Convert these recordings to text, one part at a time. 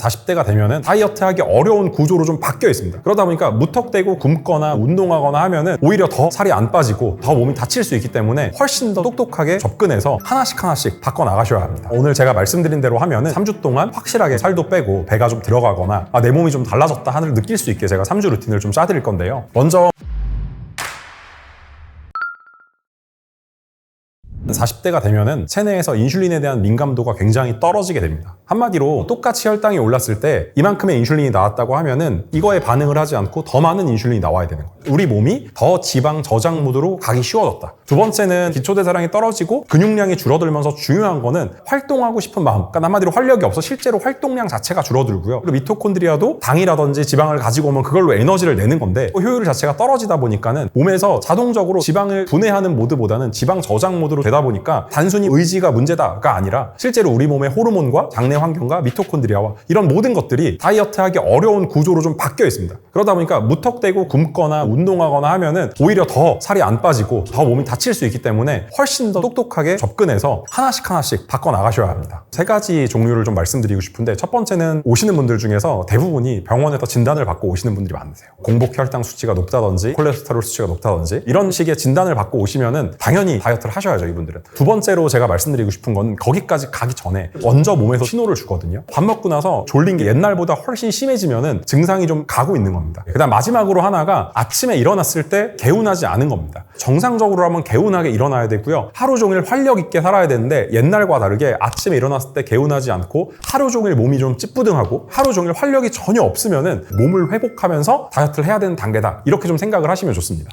40대가 되면은 다이어트하기 어려운 구조로 좀 바뀌어 있습니다. 그러다 보니까 무턱대고 굶거나 운동하거나 하면은 오히려 더 살이 안 빠지고 더 몸이 다칠 수 있기 때문에 훨씬 더 똑똑하게 접근해서 하나씩 바꿔 나가셔야 합니다. 오늘 제가 말씀드린 대로 하면은 3주 동안 확실하게 살도 빼고 배가 좀 들어가거나 내 몸이 좀 달라졌다 하는 걸 느낄 수 있게 제가 3주 루틴을 좀 짜드릴 건데요. 먼저 40대가 되면은 체내에서 인슐린에 대한 민감도가 굉장히 떨어지게 됩니다. 한마디로 똑같이 혈당이 올랐을 때 이만큼의 인슐린이 나왔다고 하면은 이거에 반응을 하지 않고 더 많은 인슐린이 나와야 되는 거예요. 우리 몸이 더 지방 저장 모드로 가기 쉬워졌다. 두 번째는 기초대사량이 떨어지고 근육량이 줄어들면서 중요한 거는 활동하고 싶은 마음. 그러니까 한마디로 활력이 없어 실제로 활동량 자체가 줄어들고요. 그리고 미토콘드리아도 당이라든지 지방을 가지고 오면 그걸로 에너지를 내는 건데 효율 자체가 떨어지다 보니까는 몸에서 자동적으로 지방을 분해하는 모드보다는 지방 저장 모드로 되다 보니까 단순히 의지가 문제다가 아니라 실제로 우리 몸의 호르몬과 장내 환경과 미토콘드리아와 이런 모든 것들이 다이어트하기 어려운 구조로 좀 바뀌어 있습니다. 그러다 보니까 무턱대고 굶거나 운동하거나 하면은 오히려 더 살이 안 빠지고 더 몸이 다칠 수 있기 때문에 훨씬 더 똑똑하게 접근해서 하나씩 바꿔 나가셔야 합니다. 세 가지 종류를 좀 말씀드리고 싶은데 첫 번째는 오시는 분들 중에서 대부분이 병원에서 진단을 받고 오시는 분들이 많으세요. 공복 혈당 수치가 높다든지 콜레스테롤 수치가 높다든지 이런 식의 진단을 받고 오시면은 당연히 다이어트를 하셔야죠, 이분들은. 두 번째로 제가 말씀드리고 싶은 건 거기까지 가기 전에 먼저 몸에서 신호를 주거든요. 밥 먹고 나서 졸린 게 옛날보다 훨씬 심해지면은 증상이 좀 가고 있는 겁니다. 그다음 마지막으로 하나가 아침에 일어났을 때 개운하지 않은 겁니다. 정상적으로 하면 개운하게 일어나야 되고요. 하루 종일 활력 있게 살아야 되는데 옛날과 다르게 아침에 일어났을 때 개운하지 않고 하루 종일 몸이 좀 찌뿌둥하고 하루 종일 활력이 전혀 없으면은 몸을 회복하면서 다이어트를 해야 되는 단계다. 이렇게 좀 생각을 하시면 좋습니다.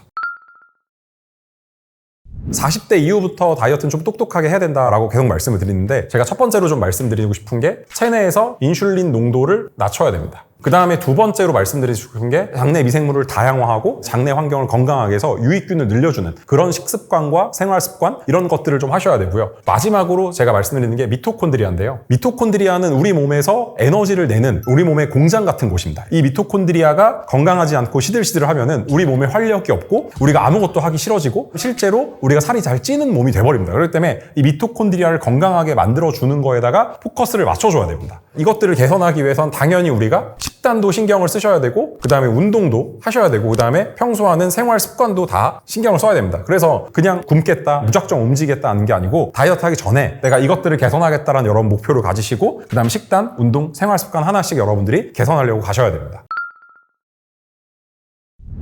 40대 이후부터 다이어트는 좀 똑똑하게 해야 된다라고 계속 말씀을 드리는데 제가 첫 번째로 좀 말씀드리고 싶은 게 체내에서 인슐린 농도를 낮춰야 됩니다. 그 다음에 두 번째로 말씀드리고 싶은 게 장내 미생물을 다양화하고 장내 환경을 건강하게 해서 유익균을 늘려주는 그런 식습관과 생활습관 이런 것들을 좀 하셔야 되고요. 마지막으로 제가 말씀드리는 게 미토콘드리아인데요. 미토콘드리아는 우리 몸에서 에너지를 내는 우리 몸의 공장 같은 곳입니다. 이 미토콘드리아가 건강하지 않고 시들시들하면은 우리 몸에 활력이 없고 우리가 아무것도 하기 싫어지고 실제로 우리가 살이 잘 찌는 몸이 돼버립니다. 그렇기 때문에 이 미토콘드리아를 건강하게 만들어주는 거에다가 포커스를 맞춰줘야 됩니다. 이것들을 개선하기 위해선 당연히 우리가 식단도 신경을 쓰셔야 되고 그 다음에 운동도 하셔야 되고 그 다음에 평소 하는 생활 습관도 다 신경을 써야 됩니다. 그래서 그냥 굶겠다, 무작정 움직이겠다 하는 게 아니고 다이어트 하기 전에 내가 이것들을 개선하겠다라는 여러 목표를 가지시고 그 다음에 식단, 운동, 생활 습관 하나씩 여러분들이 개선하려고 가셔야 됩니다.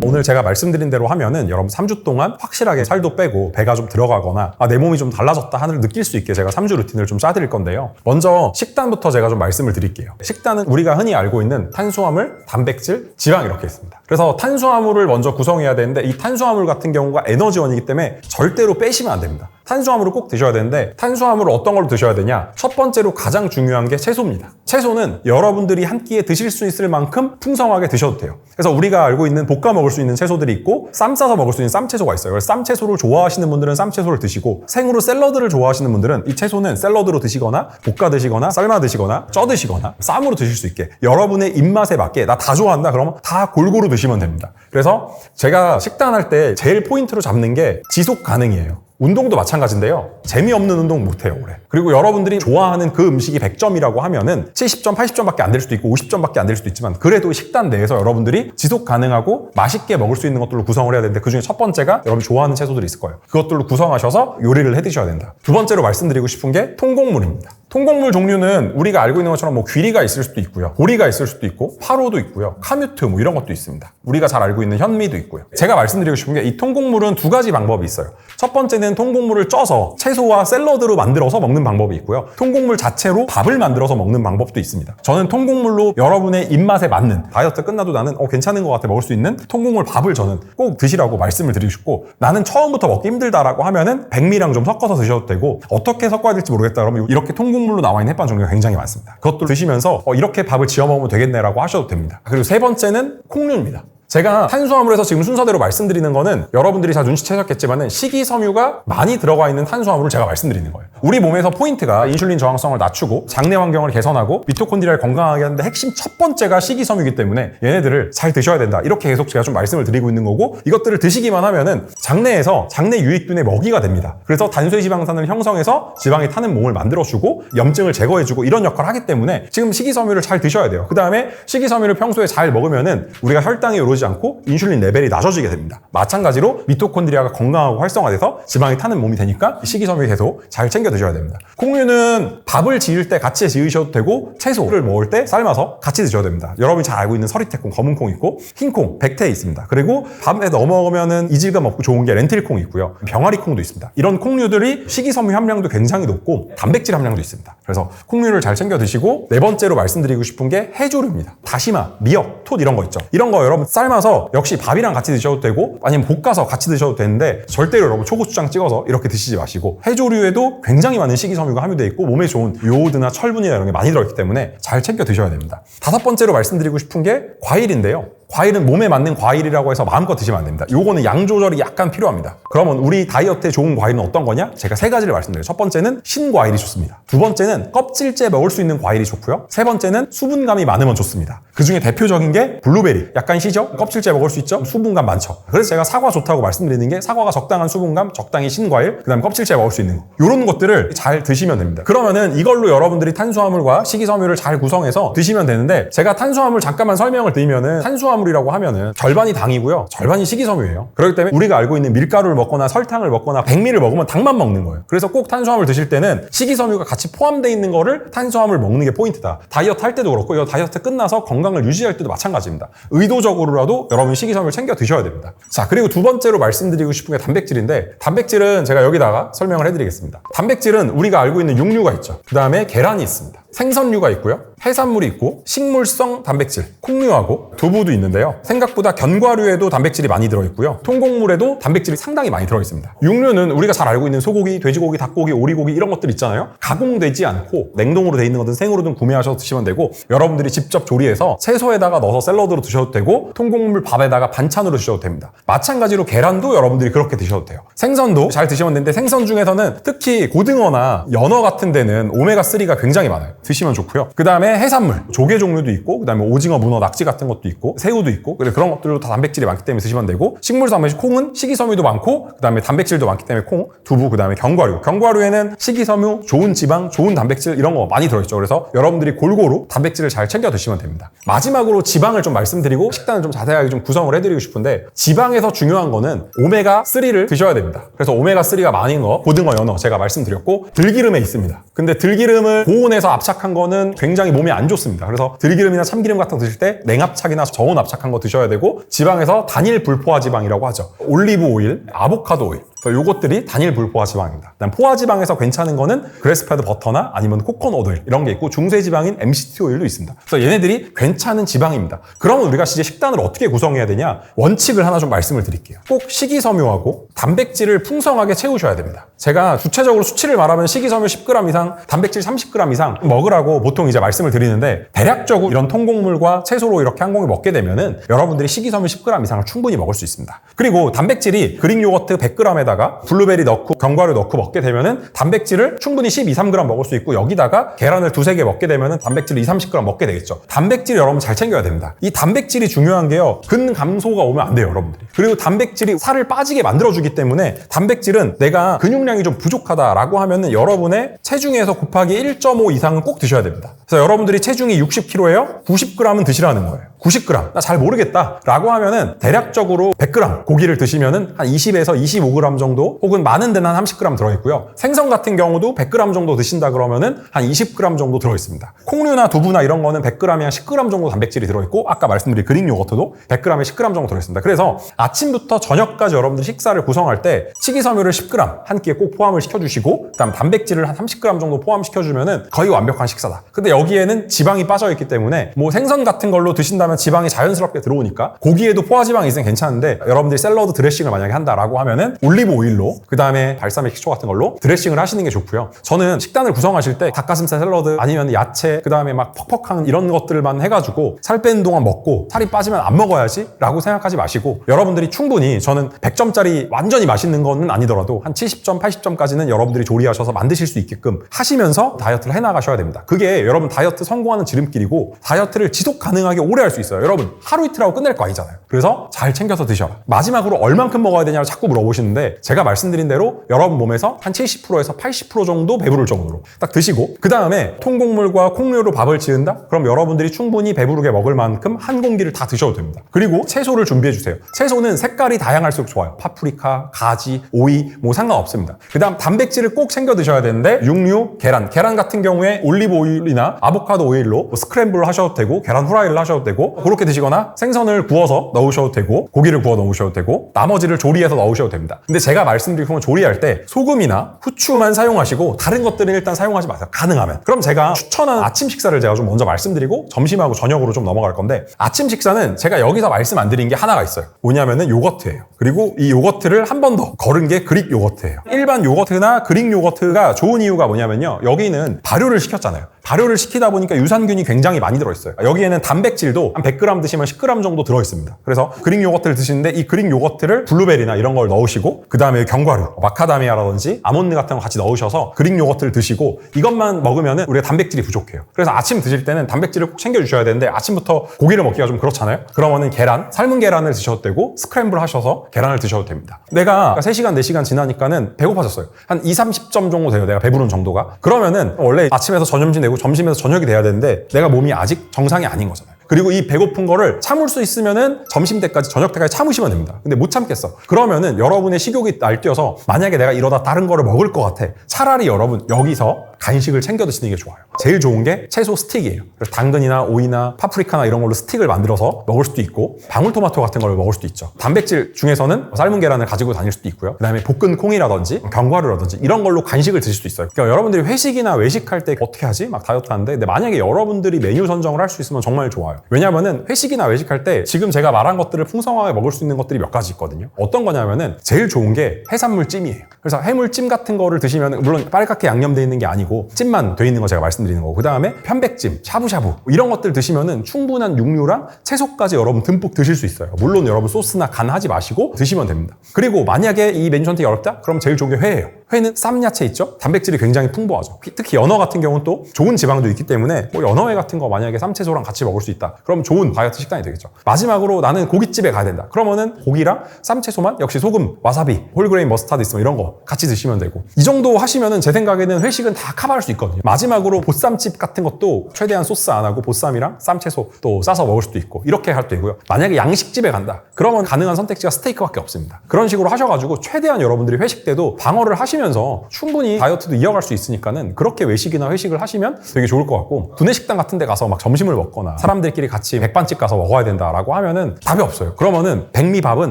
오늘 제가 말씀드린 대로 하면은 여러분 3주 동안 확실하게 살도 빼고 배가 좀 들어가거나 내 몸이 좀 달라졌다 하는 걸 느낄 수 있게 제가 3주 루틴을 좀 짜드릴 건데요. 먼저 식단부터 제가 좀 말씀을 드릴게요. 식단은 우리가 흔히 알고 있는 탄수화물, 단백질, 지방 이렇게 있습니다. 그래서 탄수화물을 먼저 구성해야 되는데 이 탄수화물 같은 경우가 에너지원이기 때문에 절대로 빼시면 안 됩니다. 탄수화물을 꼭 드셔야 되는데 탄수화물을 어떤 걸로 드셔야 되냐? 첫 번째로 가장 중요한 게 채소입니다. 채소는 여러분들이 한 끼에 드실 수 있을 만큼 풍성하게 드셔도 돼요. 그래서 우리가 알고 있는 볶아 먹을 수 있는 채소들이 있고 쌈 싸서 먹을 수 있는 쌈채소가 있어요. 그래서 쌈채소를 좋아하시는 분들은 쌈채소를 드시고 생으로 샐러드를 좋아하시는 분들은 이 채소는 샐러드로 드시거나 볶아 드시거나 삶아 드시거나 쪄 드시거나 쌈으로 드실 수 있게 여러분의 입맛에 맞게 나 다 좋아한다 그러면 다 골고루 드시면 됩니다. 그래서 제가 식단할 때 제일 포인트로 잡는 게 지속 가능이에요. 운동도 마찬가지인데요. 재미없는 운동 못해요, 올해. 그리고 여러분들이 좋아하는 그 음식이 100점이라고 하면은 70점, 80점밖에 안 될 수도 있고 50점밖에 안 될 수도 있지만 그래도 식단 내에서 여러분들이 지속 가능하고 맛있게 먹을 수 있는 것들로 구성을 해야 되는데 그중에 첫 번째가 여러분 좋아하는 채소들이 있을 거예요. 그것들로 구성하셔서 요리를 해 드셔야 된다. 두 번째로 말씀드리고 싶은 게 통곡물입니다. 통곡물 종류는 우리가 알고 있는 것처럼 귀리가 있을 수도 있고요. 보리가 있을 수도 있고 파로도 있고요. 카뮤트 이런 것도 있습니다. 우리가 잘 알고 있는 현미도 있고요. 제가 말씀드리고 싶은 게 이 통곡물은 두 가지 방법이 있어요. 첫 번째는 통곡물을 쪄서 채소와 샐러드로 만들어서 먹는 방법이 있고요. 통곡물 자체로 밥을 만들어서 먹는 방법도 있습니다. 저는 통곡물로 여러분의 입맛에 맞는 다이어트 끝나도 나는 괜찮은 것 같아 먹을 수 있는 통곡물 밥을 저는 꼭 드시라고 말씀을 드리고 싶고 나는 처음부터 먹기 힘들다라고 하면은 백미랑 좀 섞어서 드셔도 되고 어떻게 섞어야 될지 모르겠다 그러면 이렇게 통곡물로 나와 있는 햇반 종류가 굉장히 많습니다. 그것도 드시면서 이렇게 밥을 지어 먹으면 되겠네라고 하셔도 됩니다. 그리고 세 번째는 콩류입니다. 제가 탄수화물에서 지금 순서대로 말씀드리는 거는 여러분들이 잘 눈치채셨겠지만은 식이섬유가 많이 들어가 있는 탄수화물을 제가 말씀드리는 거예요. 우리 몸에서 포인트가 인슐린 저항성을 낮추고 장내 환경을 개선하고 미토콘드리아를 건강하게 하는데 핵심 첫 번째가 식이섬유이기 때문에 얘네들을 잘 드셔야 된다. 이렇게 계속 제가 좀 말씀을 드리고 있는 거고, 이것들을 드시기만 하면은 장내에서 장내 유익균의 먹이가 됩니다. 그래서 단순 지방산을 형성해서 지방이 타는 몸을 만들어주고 염증을 제거해주고 이런 역할을 하기 때문에 지금 식이섬유를 잘 드셔야 돼요. 그 다음에 식이섬유를 평소에 잘 먹으면은 우리가 혈당이 오르지 않고 인슐린 레벨이 낮아지게 됩니다. 마찬가지로 미토콘드리아가 건강하고 활성화돼서 지방이 타는 몸이 되니까 식이섬유 계속 잘 챙겨 드셔야 됩니다. 콩류는 밥을 지을 때 같이 지으셔도 되고 채소를 먹을 때 삶아서 같이 드셔야 됩니다. 여러분이 잘 알고 있는 서리태콩, 검은콩 있고 흰콩, 백태 있습니다. 그리고 밥에 넣어 먹으면은 이질감 없고 좋은 게 렌틸콩이 있고요. 병아리콩도 있습니다. 이런 콩류들이 식이섬유 함량도 굉장히 높고 단백질 함량도 있습니다. 그래서 콩류를 잘 챙겨 드시고, 네 번째로 말씀드리고 싶은 게 해조류입니다. 다시마, 미역, 톳 이런 거 있죠. 이런 거 여러분 삶아서 역시 밥이랑 같이 드셔도 되고 아니면 볶아서 같이 드셔도 되는데 절대로 여러분 초고추장 찍어서 이렇게 드시지 마시고, 해조류에도 굉장히 많은 식이섬유가 함유되어 있고 몸에 좋은 요오드나 철분이나 이런 게 많이 들어있기 때문에 잘 챙겨 드셔야 됩니다. 다섯 번째로 말씀드리고 싶은 게 과일인데요. 과일은 몸에 맞는 과일이라고 해서 마음껏 드시면 안 됩니다. 요거는 양 조절이 약간 필요합니다. 그러면 우리 다이어트에 좋은 과일은 어떤 거냐? 제가 세 가지를 말씀드려요. 첫 번째는 신과일이 좋습니다. 두 번째는 껍질째 먹을 수 있는 과일이 좋고요. 세 번째는 수분감이 많으면 좋습니다. 그 중에 대표적인 게 블루베리. 약간 시죠? 껍질째 먹을 수 있죠? 수분감 많죠. 그래서 제가 사과 좋다고 말씀드리는 게, 사과가 적당한 수분감, 적당히 신과일, 그 다음에 껍질째 먹을 수 있는 거. 요런 것들을 잘 드시면 됩니다. 그러면은 이걸로 여러분들이 탄수화물과 식이섬유를 잘 구성해서 드시면 되는데, 제가 탄수화물 잠깐만 설명을 드리면은 탄수화물이라고 하면은 절반이 당이고요, 절반이 식이섬유예요. 그렇기 때문에 우리가 알고 있는 밀가루를 먹거나 설탕을 먹거나 백미를 먹으면 당만 먹는 거예요. 그래서 꼭 탄수화물 드실 때는 식이섬유가 같이 포함되어 있는 거를 탄수화물 먹는 게 포인트다. 다이어트 할 때도 그렇고, 이 다이어트 끝나서 건강을 유지할 때도 마찬가지입니다. 의도적으로라도 여러분 식이섬유를 챙겨 드셔야 됩니다. 자, 그리고 두 번째로 말씀드리고 싶은 게 단백질인데, 단백질은 제가 여기다가 설명을 해드리겠습니다. 단백질은 우리가 알고 있는 육류가 있죠. 그 다음에 계란이 있습니다. 생선류가 있고요. 해산물이 있고, 식물성 단백질, 콩류하고 두부도 있는데요. 생각보다 견과류에도 단백질이 많이 들어있고요. 통곡물에도 단백질이 상당히 많이 들어있습니다. 육류는 우리가 잘 알고 있는 소고기, 돼지고기, 닭고기, 오리고기 이런 것들 있잖아요. 가공되지 않고 냉동으로 돼 있는 거든 생으로든 구매하셔서 드시면 되고, 여러분들이 직접 조리해서 채소에다가 넣어서 샐러드로 드셔도 되고, 통곡물 밥에다가 반찬으로 드셔도 됩니다. 마찬가지로 계란도 여러분들이 그렇게 드셔도 돼요. 생선도 잘 드시면 되는데, 생선 중에서는 특히 고등어나 연어 같은 데는 오메가3가 굉장히 많아요. 드시면 좋고요. 그 다음에 해산물, 조개 종류도 있고, 그 다음에 오징어, 문어, 낙지 같은 것도 있고, 새우도 있고, 그런 것들도 다 단백질이 많기 때문에 드시면 되고, 식물성 단백질, 콩은 식이섬유도 많고, 그 다음에 단백질도 많기 때문에 콩, 두부, 그 다음에 견과류. 견과류에는 식이섬유, 좋은 지방, 좋은 단백질 이런 거 많이 들어있죠. 그래서 여러분들이 골고루 단백질을 잘 챙겨 드시면 됩니다. 마지막으로 지방을 좀 말씀드리고 식단을 좀 자세하게 좀 구성을 해드리고 싶은데, 지방에서 중요한 거는 오메가3를 드셔야 됩니다. 그래서 오메가3가 많은 거, 고등어, 연어 제가 말씀드렸고, 들기름에 있습니다. 근데 들기름을 고온에서 압착한 거는 굉장히 몸에 안 좋습니다. 그래서 들기름이나 참기름 같은 거 드실 때 냉압착이나 저온 압착한 거 드셔야 되고, 지방에서 단일 불포화 지방이라고 하죠. 올리브 오일, 아보카도 오일, 요것들이 단일 불포화 지방입니다. 그다음 포화 지방에서 괜찮은 거는 그래스페드 버터나 아니면 코코넛 오일 이런 게 있고, 중세 지방인 MCT 오일도 있습니다. 그래서 얘네들이 괜찮은 지방입니다. 그러면 우리가 이제 식단을 어떻게 구성해야 되냐? 원칙을 하나 좀 말씀을 드릴게요. 꼭 식이섬유하고 단백질을 풍성하게 채우셔야 됩니다. 제가 구체적으로 수치를 말하면 식이섬유 10g 이상, 단백질 30g 이상 먹으라고 보통 이제 말씀을 드리는데, 대략적으로 이런 통곡물과 채소로 이렇게 한 공을 먹게 되면은 여러분들이 식이섬유 10g 이상을 충분히 먹을 수 있습니다. 그리고 단백질이 그릭 요거트 100g에다가 블루베리 넣고 견과류 넣고 먹게 되면은 단백질을 충분히 12, 3g 먹을 수 있고, 여기다가 계란을 두세 개 먹게 되면은 단백질을 20, 30g 먹게 되겠죠. 단백질 여러분 잘 챙겨야 됩니다. 이 단백질이 중요한 게요, 근감소가 오면 안 돼요, 여러분들이. 그리고 단백질이 살을 빠지게 만들어주기 때문에, 단백질은 내가 근육량이 좀 부족하다라고 하면은 여러분의 체중에서 곱하기 1.5 이상은 꼭 드셔야 됩니다. 그래서 여러분들이 체중이 60kg예요? 90g은 드시라는 거예요. 90g. 나 잘 모르겠다 라고 하면은 대략적으로 100g 고기를 드시면은 한 20에서 25g 정도, 혹은 많은 데는 한 30g 들어있고요. 생선 같은 경우도 100g 정도 드신다 그러면은 한 20g 정도 들어있습니다. 콩류나 두부나 이런 거는 100g에 한 10g 정도 단백질이 들어있고, 아까 말씀드린 그릭 요거트도 100g에 10g 정도 들어있습니다. 그래서 아침부터 저녁까지 여러분들 식사를 구성할 때 식이섬유를 10g 한 끼에 꼭 포함을 시켜주시고, 그다음 단백질을 한 30g 정도 포함시켜주면은 거의 완벽한 식사다. 근데 여기에는 지방이 빠져있기 때문에 뭐 생선 같은 걸로 드신다 먹자면 지방이 자연스럽게 들어오니까 고기에도 포화지방이 있으면 괜찮은데 여러분들이 샐러드 드레싱을 만약에 한다라고 하면은 올리브 오일로 그 다음에 발사믹 식초 같은 걸로 드레싱을 하시는 게 좋고요. 저는 식단을 구성하실 때 닭가슴살 샐러드 아니면 야채 그 다음에 막 퍽퍽한 이런 것들만 해가지고 살 빼는 동안 먹고 살이 빠지면 안 먹어야지 라고 생각하지 마시고 여러분들이 충분히 저는 100점짜리 완전히 맛있는 거는 아니더라도 한 70점, 80점까지는 여러분들이 조리하셔서 만드실 수 있게끔 하시면서 다이어트를 해나가셔야 됩니다. 그게 여러분 다이어트 성공하는 지름길이고 다이어트를 지속 가능하게 오래 할 수 있어요. 여러분 하루 이틀 하고 끝낼 거 아니잖아요. 그래서 잘 챙겨서 드셔라. 마지막으로 얼만큼 먹어야 되냐고 자꾸 물어보시는데 제가 말씀드린 대로 여러분 몸에서 한 70%에서 80% 정도 배부를 정도로 딱 드시고 그 다음에 통곡물과 콩류로 밥을 지은다? 그럼 여러분들이 충분히 배부르게 먹을 만큼 한 공기를 다 드셔도 됩니다. 그리고 채소를 준비해 주세요. 채소는 색깔이 다양할수록 좋아요. 파프리카, 가지, 오이 뭐 상관없습니다. 그 다음 단백질을 꼭 챙겨 드셔야 되는데 육류, 계란 같은 경우에 올리브 오일이나 아보카도 오일로 스크램블 하셔도 되고 계란 후라이를 하셔도 되고 그렇게 드시거나 생선을 구워서 넣으셔도 되고 고기를 구워 넣으셔도 되고 나머지를 조리해서 넣으셔도 됩니다. 근데 제가 말씀드린 건 조리할 때 소금이나 후추만 사용하시고 다른 것들은 일단 사용하지 마세요. 가능하면. 그럼 제가 추천하는 아침 식사를 제가 좀 먼저 말씀드리고 점심하고 저녁으로 좀 넘어갈 건데 아침 식사는 제가 여기서 말씀 안 드린 게 하나가 있어요. 뭐냐면은 요거트예요. 그리고 이 요거트를 한 번 더 걸은 게 그릭 요거트예요. 일반 요거트나 그릭 요거트가 좋은 이유가 뭐냐면요. 여기는 발효를 시켰잖아요. 발효를 시키다 보니까 유산균이 굉장히 많이 들어있어요. 여기에는 단백질도 한 100g 드시면 10g 정도 들어있습니다. 그래서 그릭 요거트를 드시는데 이 그릭 요거트를 블루베리나 이런 걸 넣으시고 그 다음에 견과류, 마카다미아라든지 아몬드 같은 거 같이 넣으셔서 그릭 요거트를 드시고 이것만 먹으면 우리가 단백질이 부족해요. 그래서 아침 드실 때는 단백질을 꼭 챙겨주셔야 되는데 아침부터 고기를 먹기가 좀 그렇잖아요. 그러면은 계란, 삶은 계란을 드셔도 되고 스크램블 하셔서 계란을 드셔도 됩니다. 내가 3시간, 4시간 지나니까는 배고파졌어요. 한 20-30점 정도 돼요. 내가 배부른 정도가. 그러면은 원래 아침에서 점심 되고 점심에서 저녁이 돼야 되는데 내가 몸이 아직 정상이 아닌 거잖아요. 그리고 이 배고픈 거를 참을 수 있으면은 점심 때까지 저녁 때까지 참으시면 됩니다. 근데 못 참겠어. 그러면은 여러분의 식욕이 날뛰어서 만약에 내가 이러다 다른 거를 먹을 것 같아. 차라리 여러분 여기서 간식을 챙겨 드시는 게 좋아요. 제일 좋은 게 채소 스틱이에요. 그래서 당근이나 오이나 파프리카나 이런 걸로 스틱을 만들어서 먹을 수도 있고 방울토마토 같은 걸 먹을 수도 있죠. 단백질 중에서는 삶은 계란을 가지고 다닐 수도 있고요. 그 다음에 볶은 콩이라든지 견과류라든지 이런 걸로 간식을 드실 수 있어요. 그러니까 여러분들이 회식이나 외식할 때 어떻게 하지? 막 다이어트 하는데 근데 만약에 여러분들이 메뉴 선정을 할 수 있으면 정말 좋아요. 왜냐면은 회식이나 외식할 때 지금 제가 말한 것들을 풍성하게 먹을 수 있는 것들이 몇 가지 있거든요. 어떤 거냐면은 제일 좋은 게 해산물 찜이에요. 그래서 해물찜 같은 거를 드시면 물론 빨갛게 양념되어 있는 게 아니고 찜만 돼 있는 거 제가 말씀드리는 거고 그 다음에 편백찜, 샤브샤브 이런 것들 드시면은 충분한 육류랑 채소까지 여러분 듬뿍 드실 수 있어요. 물론 여러분 소스나 간 하지 마시고 드시면 됩니다. 그리고 만약에 이 메뉴 선택이 어렵다? 그럼 제일 좋은 게 회예요. 회는 쌈야채 있죠? 단백질이 굉장히 풍부하죠. 특히 연어 같은 경우는 또 좋은 지방도 있기 때문에 뭐 연어회 같은 거 만약에 쌈채소랑 같이 먹을 수 있다. 그럼 좋은 다이어트 식단이 되겠죠. 마지막으로 나는 고깃집에 가야 된다. 그러면은 고기랑 쌈채소만 역시 소금, 와사비, 홀그레인 머스타드 있으면 이런 거 같이 드시면 되고 이 정도 하시면은 제 생각에는 회식은 다 커버할 수 있거든요. 마지막으로 보쌈집 같은 것도 최대한 소스 안 하고 보쌈이랑 쌈채소 또 싸서 먹을 수도 있고 이렇게 할 수 있고요. 만약에 양식집에 간다. 그러면 가능한 선택지가 스테이크밖에 없습니다. 그런 식으로 하셔가지고 최대한 여러분들이 회식 때도 방어를 하시면서 충분히 다이어트도 이어갈 수 있으니까는 그렇게 외식이나 회식을 하시면 되게 좋을 것 같고 구내식당 같은 데 가서 막 점심을 먹거나 사람들끼리 같이 백반집 가서 먹어야 된다라고 하면은 답이 없어요. 그러면은 백미밥은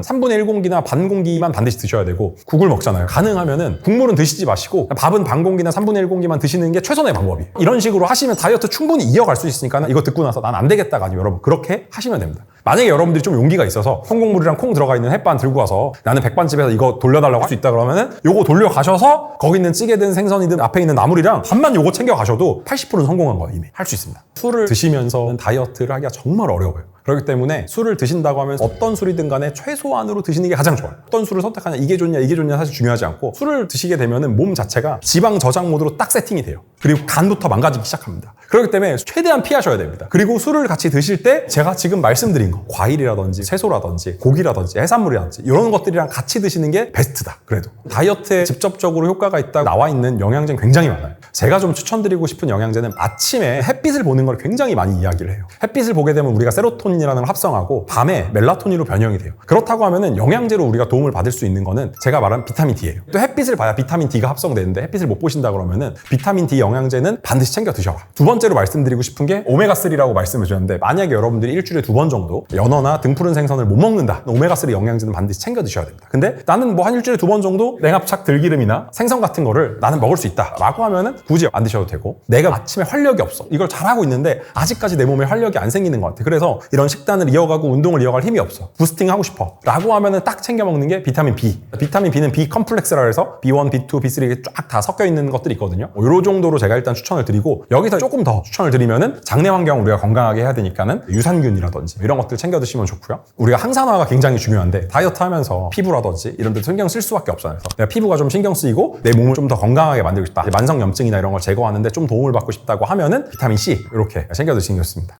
3분의 1공기나 반 공기만 반드시 드셔야 되고 국을 먹잖아요. 가능하면은 국물은 드시지 마시고 밥은 반 공기나 3분의 1공기만 드시는 게 최선의 방법이에요. 이런 식으로 하시면 다이어트 충분히 이어갈 수 있으니까 이거 듣고 나서 난 안 되겠다가 아니고 여러분 그렇게 하시면 됩니다. 만약에 여러분들이 좀 용기가 있어서 콩국물이랑 콩 들어가 있는 햇반 들고 와서 나는 백반집에서 이거 돌려달라고 할 수 있다 그러면은 요거 돌려가셔서 거기 있는 찌개든 생선이든 앞에 있는 나물이랑 밥만 요거 챙겨가셔도 80%는 성공한 거예요. 이미 할 수 있습니다. 술을 드시면서 다이어트를 하기가 정말 어려워요. 그렇기 때문에 술을 드신다고 하면 어떤 술이든 간에 최소한으로 드시는 게 가장 좋아요. 어떤 술을 선택하냐, 이게 좋냐 사실 중요하지 않고 술을 드시게 되면은 몸 자체가 지방 저장 모드로 딱 세팅이 돼요. 그리고 간부터 망가지기 시작합니다. 그렇기 때문에 최대한 피하셔야 됩니다. 그리고 술을 같이 드실 때 제가 지금 말씀드린 거 과일이라든지 채소라든지 고기라든지 해산물이라든지 이런 것들이랑 같이 드시는 게 베스트다. 그래도 다이어트에 직접적으로 효과가 있다고 나와 있는 영양제는 굉장히 많아요. 제가 좀 추천드리고 싶은 영양제는 아침에 햇빛을 보는 걸 굉장히 많이 이야기를 해요. 햇빛을 보게 되면 우리가 세로토닌이라는 걸 합성하고 밤에 멜라토닌으로 변형이 돼요. 그렇다고 하면은 영양제로 우리가 도움을 받을 수 있는 거는 제가 말한 비타민 D예요. 또 햇빛을 봐야 비타민 D가 합성되는데 햇빛을 못 보신다 그러면은 비타민 D 영양제는 반드시 챙겨 드셔라. 두 번째로 말씀드리고 싶은 게 오메가3라고 말씀을 드렸는데, 만약에 여러분들이 일주일에 2번 정도 연어나 등푸른 생선을 못 먹는다, 오메가3 영양제는 반드시 챙겨 드셔야 됩니다. 근데 나는 뭐 한 일주일에 2번 정도 냉합착 들기름이나 생선 같은 거를 나는 먹을 수 있다 라고 하면은 굳이 안 드셔도 되고, 내가 아침에 활력이 없어, 이걸 잘하고 있는데 아직까지 내 몸에 활력이 안 생기는 것 같아, 그래서 이런 식단을 이어가고 운동을 이어갈 힘이 없어, 부스팅 하고 싶어 라고 하면은 딱 챙겨 먹는 게 비타민 B. 비타민 B는 B 컴플렉스라 해서 B1, B2, B3 쫙 다 섞여 있는 것들이 있거든요. 요 정도로 제가 일단 추천을 드리고, 여기서 조금 더 추천을 드리면은 장내 환경 우리가 건강하게 해야 되니까는 유산균이라든지 이런 것들 챙겨 드시면 좋고요. 우리가 항산화가 굉장히 중요한데 다이어트 하면서 피부라든지 이런 데 신경 쓸 수밖에 없잖아요. 그래서 내가 피부가 좀 신경 쓰이고 내 몸을 좀 더 건강하게 만들고 싶다, 만성염증이나 이런 걸 제거하는데 좀 도움을 받고 싶다고 하면은 비타민 C 이렇게 챙겨 드시는 게 좋습니다.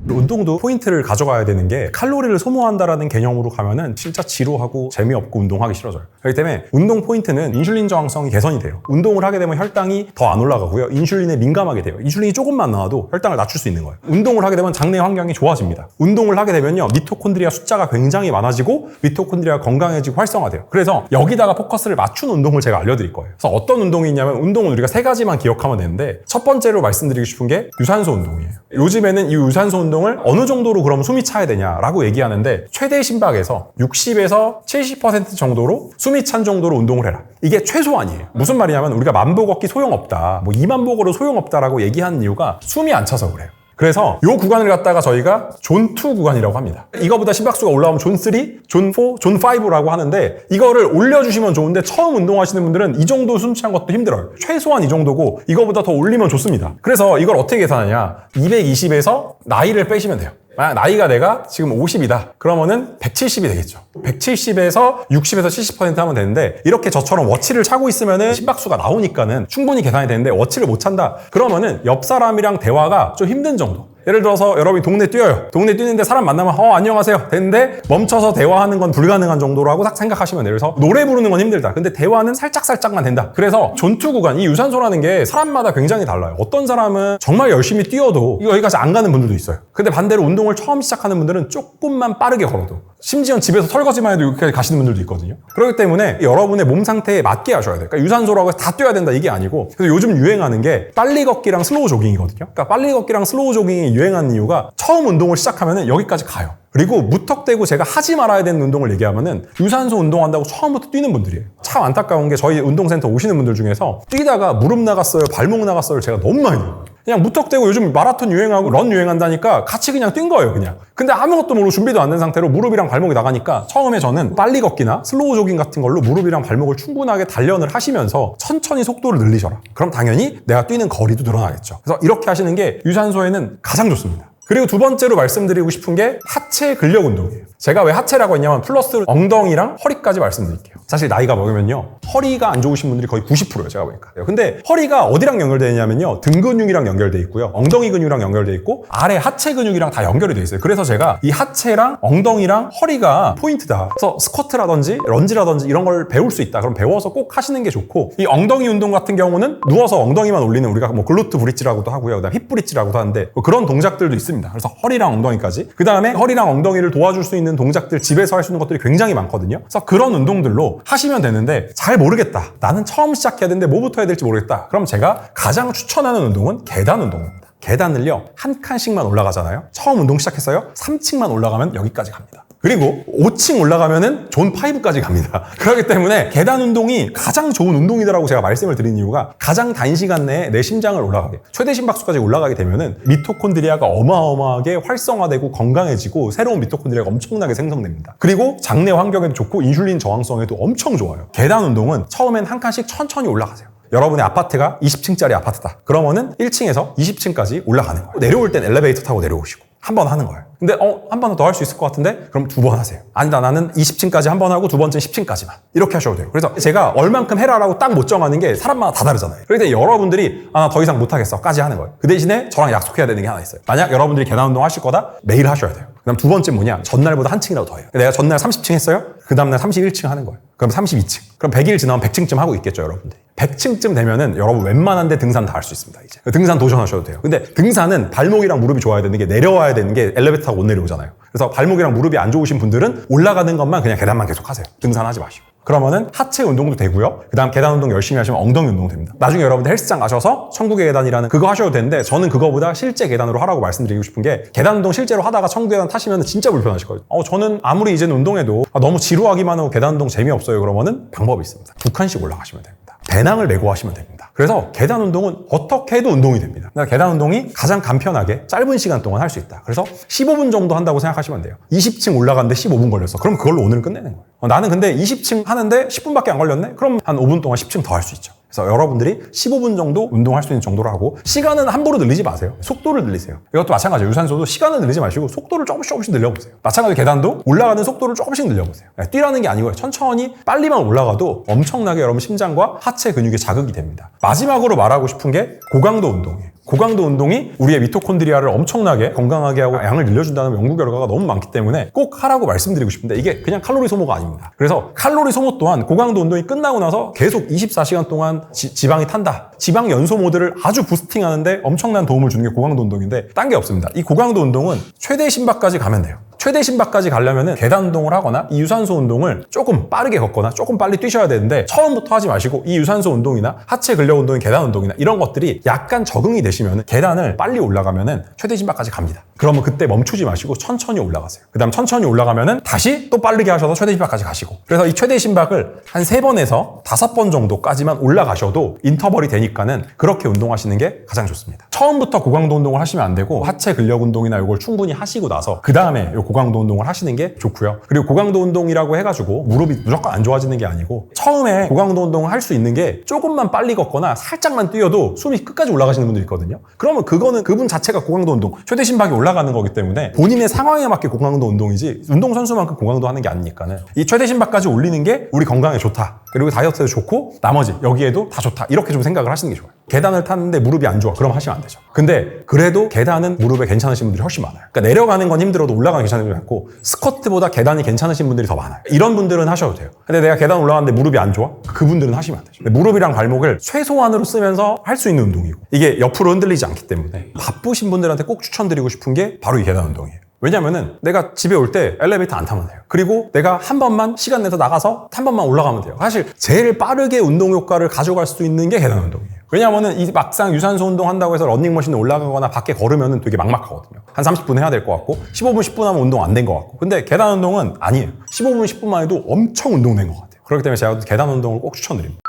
운동도 포인트를 가져가야 되는 게, 칼로리를 소모한다라는 개념으로 가면은 진짜 지루하고 재미없고 운동하기 싫어져요. 그렇기 때문에 운동 포인트는 인슐린 저항성이 개선이 돼요. 운동을 하게 되면 혈당이 더 안 올라가고요. 인슐린에 민감하게 돼요. 인슐린이 조금만 나와도 혈당을 낮출 수 있는 거예요. 운동을 하게 되면 장내 환경이 좋아집니다. 운동을 하게 되면요, 미토콘드리아 숫자가 굉장히 많아지고 미토콘드리아가 건강해지고 활성화돼요. 그래서 여기다가 포커스를 맞춘 운동을 제가 알려드릴 거예요. 그래서 어떤 운동이 있냐면, 운동은 우리가 3가지만 기억하면 되는데, 첫 번째로 말씀드리고 싶은 게 유산소 운동이에요. 요즘에는 이 유산소 운동을 어느 정도로 그럼 숨이 차야 되냐라고 얘기하는데, 최대 심박에서 60에서 70% 정도로 숨이 찬 정도로 운동을 해라. 이게 최소한이에요. 무슨 말이냐면, 우리가 만보 걷기 소용없다, 뭐 2만보 걸어 소용없다라고 얘기하는 이유가 숨이 안 차서 그래요. 그래서 이 구간을 갖다가 저희가 존2 구간이라고 합니다. 이거보다 심박수가 올라오면 존3, 존4, 존5라고 하는데, 이거를 올려주시면 좋은데 처음 운동하시는 분들은 이 정도 숨 찬 것도 힘들어요. 최소한 이 정도고 이거보다 더 올리면 좋습니다. 그래서 이걸 어떻게 계산하냐, 220에서 나이를 빼시면 돼요. 만약 나이가 내가 지금 50이다 그러면은 170이 되겠죠. 170에서 60에서 70% 하면 되는데, 이렇게 저처럼 워치를 차고 있으면은 심박수가 나오니까는 충분히 계산이 되는데, 워치를 못 찬다 그러면은 옆 사람이랑 대화가 좀 힘든 정도. 예를 들어서 여러분이 동네 뛰어요. 동네 뛰는데 사람 만나면 안녕하세요 되는데, 멈춰서 대화하는 건 불가능한 정도로 하고 딱 생각하시면 돼요. 그래서 노래 부르는 건 힘들다, 근데 대화는 살짝살짝만 된다. 그래서 존2 구간, 이 유산소라는 게 사람마다 굉장히 달라요. 어떤 사람은 정말 열심히 뛰어도 여기까지 안 가는 분들도 있어요. 근데 반대로 운동을 처음 시작하는 분들은 조금만 빠르게 걸어도, 심지어 집에서 설거지만 해도 여기까지 가시는 분들도 있거든요. 그렇기 때문에 여러분의 몸 상태에 맞게 하셔야 돼요. 그러니까 유산소라고 해서 다 뛰어야 된다 이게 아니고, 그래서 요즘 유행하는 게 빨리 걷기랑 슬로우 조깅이거든요. 그러니까 빨리 걷기랑 슬로우 조깅이 유행하는 이유가, 처음 운동을 시작하면은 여기까지 가요. 그리고 무턱대고 제가 하지 말아야 되는 운동을 얘기하면은, 유산소 운동한다고 처음부터 뛰는 분들이에요. 참 안타까운 게, 저희 운동센터 오시는 분들 중에서 뛰다가 무릎 나갔어요, 발목 나갔어요, 제가 너무 많이 해요. 그냥 무턱대고 요즘 마라톤 유행하고 런 유행한다니까 같이 그냥 뛴 거예요, 그냥. 근데 아무것도 모르고 준비도 안 된 상태로 무릎이랑 발목이 나가니까, 처음에 저는 빨리 걷기나 슬로우 조깅 같은 걸로 무릎이랑 발목을 충분하게 단련을 하시면서 천천히 속도를 늘리셔라. 그럼 당연히 내가 뛰는 거리도 늘어나겠죠. 그래서 이렇게 하시는 게 유산소에는 가장 좋습니다. 그리고 두 번째로 말씀드리고 싶은 게 하체 근력 운동이에요. 제가 왜 하체라고 했냐면, 플러스 엉덩이랑 허리까지 말씀드릴게요. 사실 나이가 먹으면요, 허리가 안 좋으신 분들이 거의 90%예요, 제가 보니까. 근데 허리가 어디랑 연결되어 있냐면요, 등 근육이랑 연결되어 있고요, 엉덩이 근육이랑 연결되어 있고, 아래 하체 근육이랑 다 연결이 되어 있어요. 그래서 제가 이 하체랑 엉덩이랑 허리가 포인트다, 그래서 스쿼트라든지 런지라든지 이런 걸 배울 수 있다, 그럼 배워서 꼭 하시는 게 좋고, 이 엉덩이 운동 같은 경우는 누워서 엉덩이만 올리는, 우리가 뭐 글루트 브릿지라고도 하고요, 그다음 힙 브릿지라고도 하는데, 뭐 그런 동작들도 있습니다. 그래서 허리랑 엉덩이까지, 그 다음에 허리랑 엉덩이를 도와줄 수 있는 동작들, 집에서 할 수 있는 것들이 굉장히 많거든요. 그래서 그런 운동들로 하시면 되는데, 잘 모르겠다, 나는 처음 시작해야 되는데 뭐부터 해야 될지 모르겠다, 그럼 제가 가장 추천하는 운동은 계단 운동입니다. 계단을요, 한 칸씩만 올라가잖아요. 처음 운동 시작했어요, 3층만 올라가면 여기까지 갑니다. 그리고 5층 올라가면은 존5까지 갑니다. 그렇기 때문에 계단 운동이 가장 좋은 운동이다라고 제가 말씀을 드린 이유가, 가장 단시간 내에 내 심장을 올라가게, 최대 심박수까지 올라가게 되면은 미토콘드리아가 어마어마하게 활성화되고 건강해지고, 새로운 미토콘드리아가 엄청나게 생성됩니다. 그리고 장내 환경에도 좋고 인슐린 저항성에도 엄청 좋아요. 계단 운동은 처음엔 한 칸씩 천천히 올라가세요. 여러분의 아파트가 20층짜리 아파트다 그러면은 1층에서 20층까지 올라가는 거예요. 내려올 땐 엘리베이터 타고 내려오시고 한 번 하는 거예요. 근데 한 번 더 할 수 있을 것 같은데, 그럼 2번 하세요. 아니다, 나는 20층까지 한 번 하고 두 번째는 10층까지만, 이렇게 하셔도 돼요. 그래서 제가 얼만큼 해라라고 딱 못 정하는 게 사람마다 다 다르잖아요. 그런데 여러분들이 나 더 이상 못하겠어 까지 하는 거예요. 그 대신에 저랑 약속해야 되는 게 하나 있어요. 만약 여러분들이 계단 운동 하실 거다, 매일 하셔야 돼요. 그다음 두 번째 뭐냐, 전날보다 한 층이라도 더 해요. 내가 전날 30층 했어요, 그 다음날 31층 하는 거예요. 그럼 32층, 그럼 100일 지나면 100층쯤 하고 있겠죠, 여러분들이. 100층쯤 되면은 여러분 웬만한 데 등산 다 할 수 있습니다. 이제 등산 도전하셔도 돼요. 근데 등산은 발목이랑 무릎이 좋아야 되는 게 내려와야 되는 게 엘리베이터 타고 못 내려오잖아요. 그래서 발목이랑 무릎이 안 좋으신 분들은 올라가는 것만 그냥 계단만 계속 하세요. 등산하지 마시고. 그러면은 하체 운동도 되고요. 그 다음 계단 운동 열심히 하시면 엉덩이 운동 됩니다. 나중에 여러분들 헬스장 가셔서 천국의 계단이라는 그거 하셔도 되는데 저는 그거보다 실제 계단으로 하라고 말씀드리고 싶은 게 계단 운동 실제로 하다가 천국의 계단 타시면 진짜 불편하실 거예요. 저는 아무리 이제는 운동해도 너무 지루하기만 하고 계단 운동 재미없어요. 그러면은 방법이 있습니다. 2칸씩 올라가시면 됩니다. 배낭을 메고 하시면 됩니다. 그래서 계단 운동은 어떻게 해도 운동이 됩니다. 그러니까 계단 운동이 가장 간편하게 짧은 시간 동안 할 수 있다. 그래서 15분 정도 한다고 생각하시면 돼요. 20층 올라가는데 15분 걸렸어. 그럼 그걸로 오늘 끝내는 거예요. 나는 근데 20층 하는데 10분밖에 안 걸렸네? 그럼 한 5분 동안 10층 더 할 수 있죠. 그래서 여러분들이 15분 정도 운동할 수 있는 정도로 하고 시간은 함부로 늘리지 마세요. 속도를 늘리세요. 이것도 마찬가지예요. 유산소도 시간을 늘리지 마시고 속도를 조금씩 늘려보세요. 마찬가지로 계단도 올라가는 속도를 조금씩 늘려보세요. 뛰라는 게 아니고요. 천천히 빨리만 올라가도 엄청나게 여러분 심장과 하체 근육에 자극이 됩니다. 마지막으로 말하고 싶은 게 고강도 운동이에요. 고강도 운동이 우리의 미토콘드리아를 엄청나게 건강하게 하고 양을 늘려준다는 연구 결과가 너무 많기 때문에 꼭 하라고 말씀드리고 싶은데 이게 그냥 칼로리 소모가 아닙니다. 그래서 칼로리 소모 또한 고강도 운동이 끝나고 나서 계속 24시간 동안 지방이 탄다. 지방 연소 모드를 아주 부스팅하는데 엄청난 도움을 주는 게 고강도 운동인데 딴 게 없습니다. 이 고강도 운동은 최대 심박까지 가면 돼요. 최대 심박까지 가려면 계단 운동을 하거나 이 유산소 운동을 조금 빠르게 걷거나 조금 빨리 뛰셔야 되는데 처음부터 하지 마시고 이 유산소 운동이나 하체 근력 운동인 계단 운동이나 이런 것들이 약간 적응이 되시면 계단을 빨리 올라가면 최대 심박까지 갑니다. 그러면 그때 멈추지 마시고 천천히 올라가세요. 그 다음 천천히 올라가면 다시 또 빠르게 하셔서 최대 심박까지 가시고 그래서 이 최대 심박을 한 3번에서 5번 정도까지만 올라가셔도 인터벌이 되니까는 그렇게 운동하시는 게 가장 좋습니다. 처음부터 고강도 운동을 하시면 안 되고 하체 근력 운동이나 이걸 충분히 하시고 나서 그 다음에 고강도 운동을 하시는 게 좋고요. 그리고 고강도 운동이라고 해가지고 무릎이 무조건 안 좋아지는 게 아니고 처음에 고강도 운동을 할 수 있는 게 조금만 빨리 걷거나 살짝만 뛰어도 숨이 끝까지 올라가시는 분들이 있거든요. 그러면 그거는 그분 자체가 고강도 운동, 최대 심박이 올라가는 거기 때문에 본인의 상황에 맞게 고강도 운동이지 운동선수만큼 고강도 하는 게 아니니까는 이 최대 심박까지 올리는 게 우리 건강에 좋다. 그리고 다이어트에도 좋고 나머지 여기에도 다 좋다. 이렇게 좀 생각을 하시는 게 좋아요. 계단을 탔는데 무릎이 안 좋아. 그럼 하시면 안 되죠. 근데 그래도 계단은 무릎에 괜찮으신 분들이 훨씬 많아요. 그러니까 내려가는 건 힘들어도 올라가는 게 괜찮은 분들이 많고 스쿼트보다 계단이 괜찮으신 분들이 더 많아요. 이런 분들은 하셔도 돼요. 근데 내가 계단 올라가는데 무릎이 안 좋아? 그분들은 하시면 안 되죠. 무릎이랑 발목을 최소한으로 쓰면서 할 수 있는 운동이고 이게 옆으로 흔들리지 않기 때문에 바쁘신 분들한테 꼭 추천드리고 싶은 게 바로 이 계단 운동이에요. 왜냐면은 내가 집에 올 때 엘리베이터 안 타면 돼요. 그리고 내가 한 번만 시간 내서 나가서 한 번만 올라가면 돼요. 사실 제일 빠르게 운동 효과를 가져갈 수 있는 게 계단 운동이에요. 왜냐면은 이 막상 유산소 운동 한다고 해서 러닝머신에 올라가거나 밖에 걸으면은 되게 막막하거든요. 한 30분 해야 될 것 같고 15분 10분 하면 운동 안 된 것 같고 근데 계단 운동은 아니에요. 15분 10분만 해도 엄청 운동된 것 같아요. 그렇기 때문에 제가 계단 운동을 꼭 추천드립니다.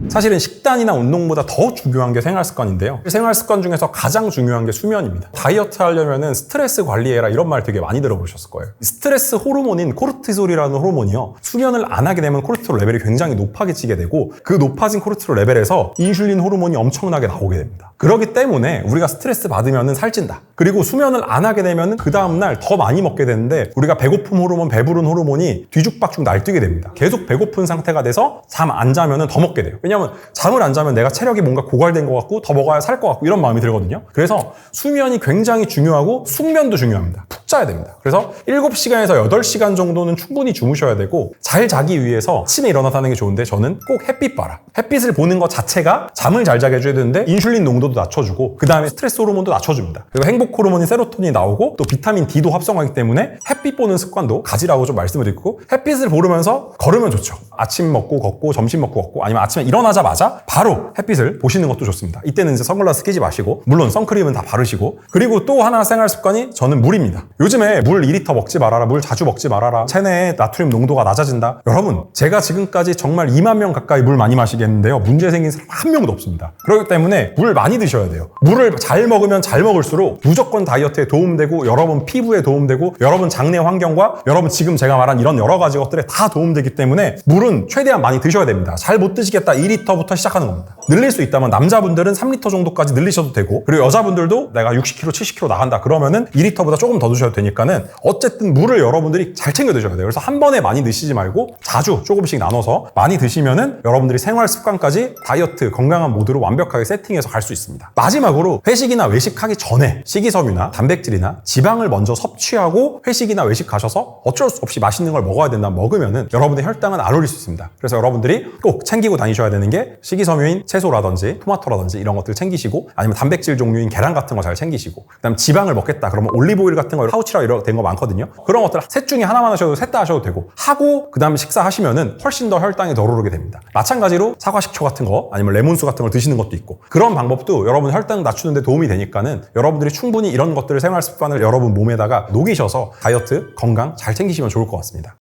사실은 식단이나 운동보다 더 중요한 게 생활습관인데요. 생활습관 중에서 가장 중요한 게 수면입니다. 다이어트 하려면은 스트레스 관리해라 이런 말 되게 많이 들어보셨을 거예요. 스트레스 호르몬인 코르티솔이라는 호르몬이요. 수면을 안 하게 되면 코르티솔 레벨이 굉장히 높아지게 되고 그 높아진 코르티솔 레벨에서 인슐린 호르몬이 엄청나게 나오게 됩니다. 그렇기 때문에 우리가 스트레스 받으면은 살찐다. 그리고 수면을 안 하게 되면은 그 다음날 더 많이 먹게 되는데 우리가 배고픔 호르몬, 배부른 호르몬이 뒤죽박죽 날뛰게 됩니다. 계속 배고픈 상태가 돼서 잠 안 자면은 더 먹게 돼요. 왜냐면 잠을 안 자면 내가 체력이 뭔가 고갈된 것 같고 더 먹어야 살 것 같고 이런 마음이 들거든요. 그래서 수면이 굉장히 중요하고 숙면도 중요합니다. 푹 자야 됩니다. 그래서 7시간에서 8시간 정도는 충분히 주무셔야 되고 잘 자기 위해서 아침에 일어나서 하는 게 좋은데 저는 꼭 햇빛 봐라. 햇빛을 보는 것 자체가 잠을 잘 자게 해줘야 되는데 인슐린 농도도 낮춰주고 그 다음에 스트레스 호르몬도 낮춰줍니다. 그리고 행복 호르몬인 세로토닌이 나오고 또 비타민 D도 합성하기 때문에 햇빛 보는 습관도 가지라고 좀 말씀을 드리고 햇빛을 보면서 걸으면 좋죠. 아침 먹고 걷고 점심 먹고 걷고 아니면 아침에 일어나자마자 바로 햇빛을 보시는 것도 좋습니다. 이때는 이제 선글라스 끼지 마시고 물론 선크림은 다 바르시고 그리고 또 하나 생활 습관이 저는 물입니다. 요즘에 물 2리터 먹지 말아라. 물 자주 먹지 말아라. 체내에 나트륨 농도가 낮아진다. 여러분 제가 지금까지 정말 2만 명 가까이 물 많이 마시겠는데요. 문제 생긴 사람 한 명도 없습니다. 그렇기 때문에 물 많이 드셔야 돼요. 물을 잘 먹으면 잘 먹을수록 무조건 다이어트에 도움되고 여러분 피부에 도움되고 여러분 장내 환경과 여러분 지금 제가 말한 이런 여러 가지 것들에 다 도움되기 때문에 물은 최대한 많이 드셔야 됩니다. 잘 못 드시겠다. 2리터 2리터부터 시작하는 겁니다. 늘릴 수 있다면 남자분들은 3리터 정도까지 늘리셔도 되고, 그리고 여자분들도 내가 60kg, 70kg 나간다 그러면은 2리터보다 조금 더 드셔도 되니까는 어쨌든 물을 여러분들이 잘 챙겨 드셔야 돼요. 그래서 한 번에 많이 드시지 말고 자주 조금씩 나눠서 많이 드시면은 여러분들이 생활 습관까지 다이어트, 건강한 모드로 완벽하게 세팅해서 갈 수 있습니다. 마지막으로 회식이나 외식하기 전에 식이섬유나 단백질이나 지방을 먼저 섭취하고 회식이나 외식 가셔서 어쩔 수 없이 맛있는 걸 먹어야 된다 먹으면은 여러분의 혈당은 안 올릴 수 있습니다. 그래서 여러분들이 꼭 챙기고 다니셔야 되는 게 식이섬유인 채소라든지 토마토라든지 이런 것들 챙기시고, 아니면 단백질 종류인 계란 같은 거 잘 챙기시고, 그다음 지방을 먹겠다 그러면 올리브오일 같은 거 파우치라 이런 된 거 많거든요. 그런 것들 셋 중에 하나만 하셔도 셋 다 하셔도 되고, 하고 그다음 식사하시면은 훨씬 더 혈당이 덜 오르게 됩니다. 마찬가지로 사과 식초 같은 거 아니면 레몬수 같은 걸 드시는 것도 있고, 그런 방법도 여러분 혈당 낮추는 데 도움이 되니까는 여러분들이 충분히 이런 것들을 생활 습관을 여러분 몸에다가 녹이셔서 다이어트, 건강 잘 챙기시면 좋을 것 같습니다.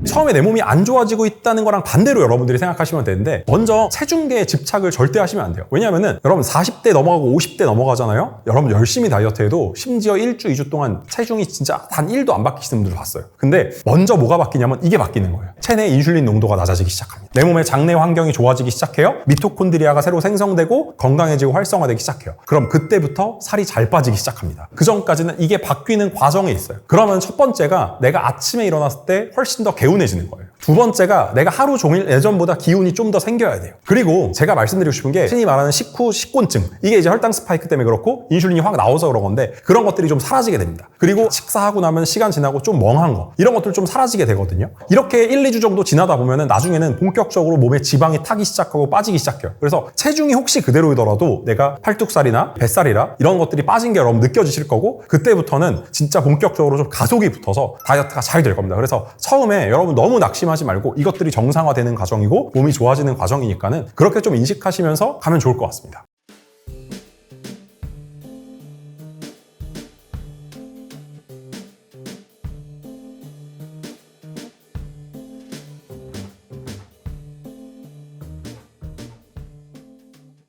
처음에 내 몸이 안 좋아지고 있다는 거랑 반대로 여러분들이 생각하시면 되는데, 먼저 체중계에 집착을 절대 하시면 안 돼요. 왜냐면은 여러분 40대 넘어가고 50대 넘어가잖아요. 여러분 열심히 다이어트해도 심지어 1주, 2주 동안 체중이 진짜 단 1도 안 바뀌시는 분들 봤어요. 근데 먼저 뭐가 바뀌냐면 이게 바뀌는 거예요. 체내 인슐린 농도가 낮아지기 시작합니다. 내 몸의 장내 환경이 좋아지기 시작해요. 미토콘드리아가 새로 생성되고 건강해지고 활성화되기 시작해요. 그럼 그때부터 살이 잘 빠지기 시작합니다. 그 전까지는 이게 바뀌는 과정에 있어요. 그러면 첫 번째가 내가 아침에 일어났을 때 훨씬 더 개운해지는 거예요. 두 번째가 내가 하루 종일 예전보다 기운이 좀 더 생겨야 돼요. 그리고 제가 말씀드리고 싶은 게 흔히 말하는 식후 식곤증, 이게 이제 혈당 스파이크 때문에 그렇고 인슐린이 확 나와서 그런 건데, 그런 것들이 좀 사라지게 됩니다. 그리고 식사하고 나면 시간 지나고 좀 멍한 거, 이런 것들 좀 사라지게 되거든요. 이렇게 1, 2주 정도 지나다 보면은 나중에는 본격적으로 몸에 지방이 타기 시작하고 빠지기 시작해요. 그래서 체중이 혹시 그대로이더라도 내가 팔뚝살이나 뱃살이라 이런 것들이 빠진 게 여러분 느껴지실 거고, 그때부터는 진짜 본격적으로 좀 가속이 붙어서 다이어트가 잘 될 겁니다. 그래서 처음에 여러분 너무 낙심하지 말고 이것들이 정상화되는 과정이고 몸이 좋아지는 과정이니까는 그렇게 좀 인식하시면서 가면 좋을 것 같습니다.